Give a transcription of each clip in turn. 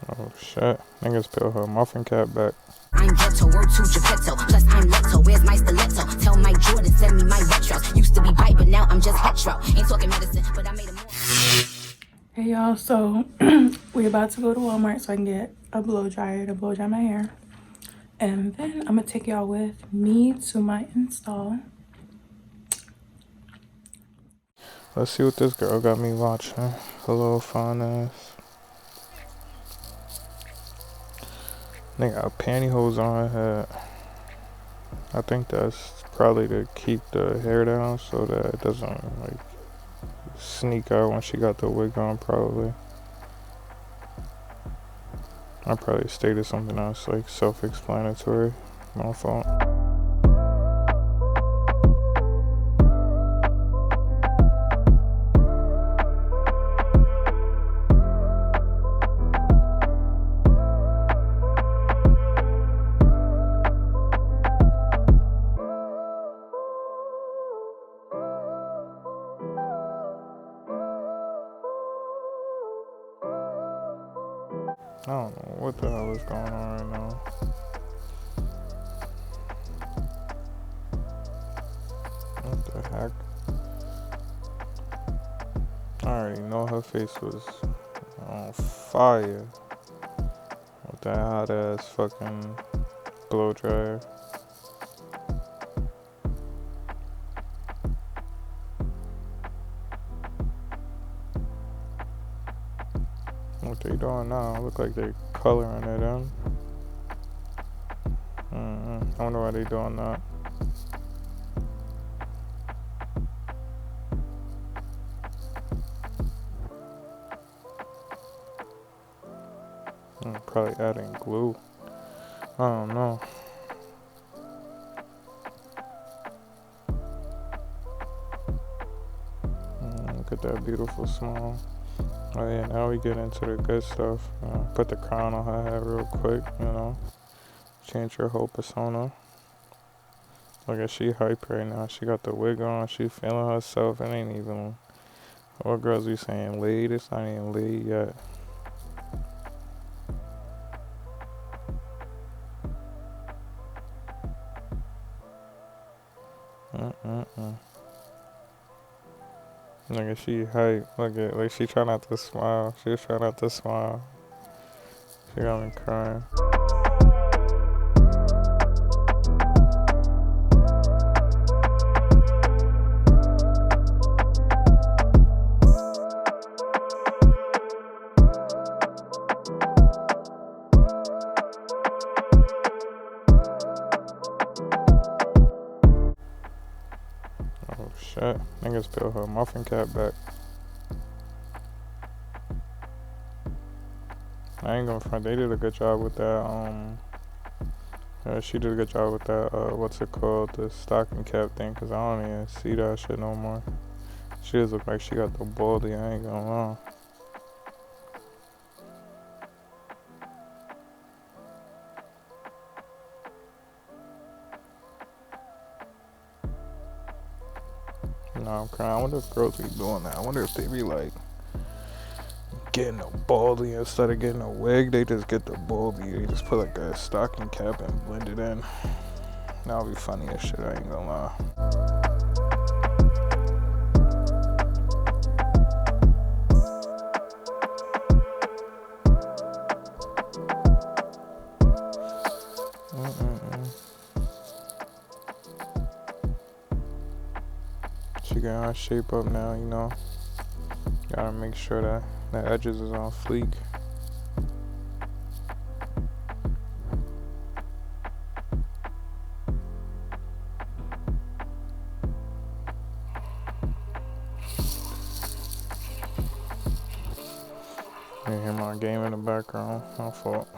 Oh shit. Niggas peel her muffin cap back. I'm ghetto, word to Geppetto, plus I'm Leto. Where's my stiletto? Tell Mike Jordan, send me my retros. Used to be bite, but now I'm just hetero. Ain't talking medicine, but I made a more. Hey y'all, so we're about to go to Walmart so I can get a blow dryer to blow dry my hair. And then I'm gonna take y'all with me to my install. Let's see what this girl got me watching. Hello, fine ass. Nigga got pantyhose on her head. I think that's probably to keep the hair down so that it doesn't like sneak out when she got the wig on, probably. I probably stated something else like self-explanatory. My fault. I don't know what the hell is going on right now. What the heck? I already know her face was on fire with that hot ass fucking blow dryer. What they doing now? Look like they coloring it in. I wonder why they doing that. Probably adding glue. I don't know. Look at that beautiful smile. Oh yeah, now we get into the good stuff. Put the crown on her head real quick, you know. Change her whole persona. Look at she hype right now. She got the wig on. She feeling herself. It ain't even. What girls be saying laid? It's not even laid yet. Look at she hype. Look at like she try not to smile. She was trying not to smile. She got me crying. Oh shit. Niggas peel her muffin cap back. I ain't gonna front. They did a good job with that. She did a good job with that. What's it called? The stocking cap thing. Cause I don't even see that shit no more. She just look like she got the baldy. I ain't gonna lie. No, I'm crying. I wonder if girls be doing that. I wonder if they be like getting a baldy instead of getting a wig. They just get the baldy. They just put like a stocking cap and blend it in. That'll be funny as shit. I ain't gonna lie. She getting her shape up now, you know. Gotta make sure that the edges is on fleek. You hear my game in the background. My fault.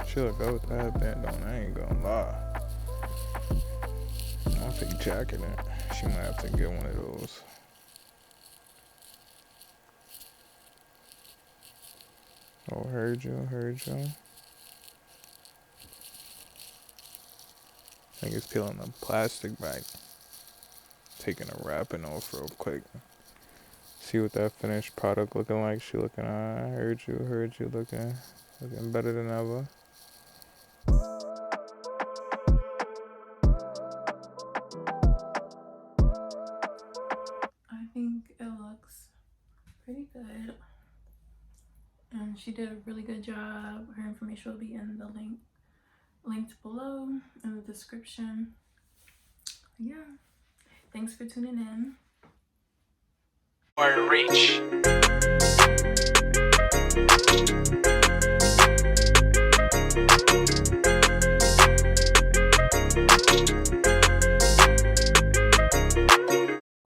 She look good with that headband on. I ain't gonna lie. I think jacking it. She might have to get one of those. Oh, heard you. Niggas peeling the plastic back. Taking a wrapping off real quick. See what that finished product looking like. She looking, I heard you looking better than ever. I think it looks pretty good. And she did a really good job. Her information will be in the linked below in the description. Yeah. Thanks for tuning in. Reach.